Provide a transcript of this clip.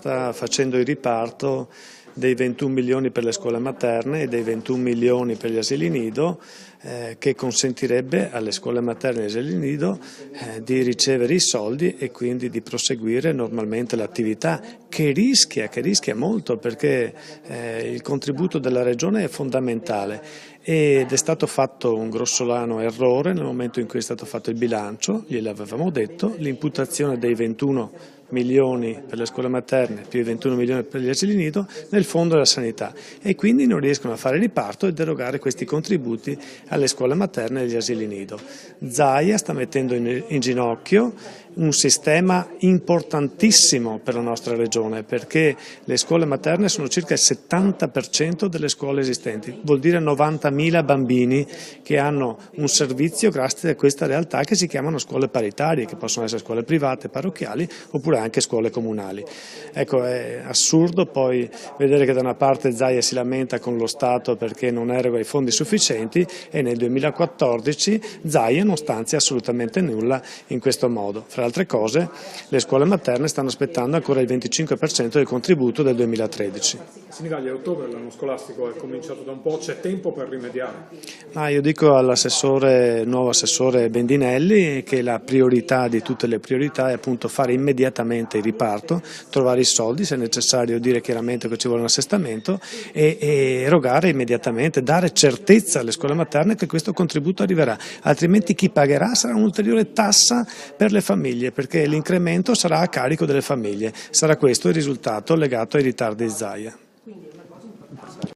sta facendo il riparto dei 21 milioni per le scuole materne e dei 21 milioni per gli asili nido, che consentirebbe alle scuole materne e agli asili nido di ricevere i soldi e quindi di proseguire normalmente l'attività che rischia molto, perché il contributo della Regione è fondamentale ed è stato fatto un grossolano errore nel momento in cui è stato fatto il bilancio, gliel'avevamo detto, l'imputazione dei 21 milioni per le scuole materne più i 21 milioni per gli asili nido nel fondo della sanità, e quindi non riescono a fare riparto ed erogare questi contributi alle scuole materne e agli asili nido. Zaia sta mettendo in ginocchio un sistema importantissimo per la nostra regione, perché le scuole materne sono circa il 70% delle scuole esistenti, vuol dire 90.000 bambini che hanno un servizio grazie a questa realtà che si chiamano scuole paritarie, che possono essere scuole private, parrocchiali oppure anche scuole comunali. Ecco, è assurdo poi vedere che da una parte Zaia si lamenta con lo Stato perché non eroga i fondi sufficienti e nel 2014 Zaia non stanzia assolutamente nulla in questo modo. Fra altre cose, le scuole materne stanno aspettando ancora il 25% del contributo del 2013. Sinigaglia, a ottobre l'anno scolastico è cominciato da un po', c'è tempo per rimediare? Io dico all'assessore, nuovo assessore Bendinelli, che la priorità di tutte le priorità è appunto fare immediatamente il riparto, trovare i soldi, se è necessario dire chiaramente che ci vuole un assestamento e erogare immediatamente, dare certezza alle scuole materne che questo contributo arriverà, altrimenti chi pagherà sarà un'ulteriore tassa per le famiglie, perché l'incremento sarà a carico delle famiglie. Sarà questo il risultato legato ai ritardi di Zaia.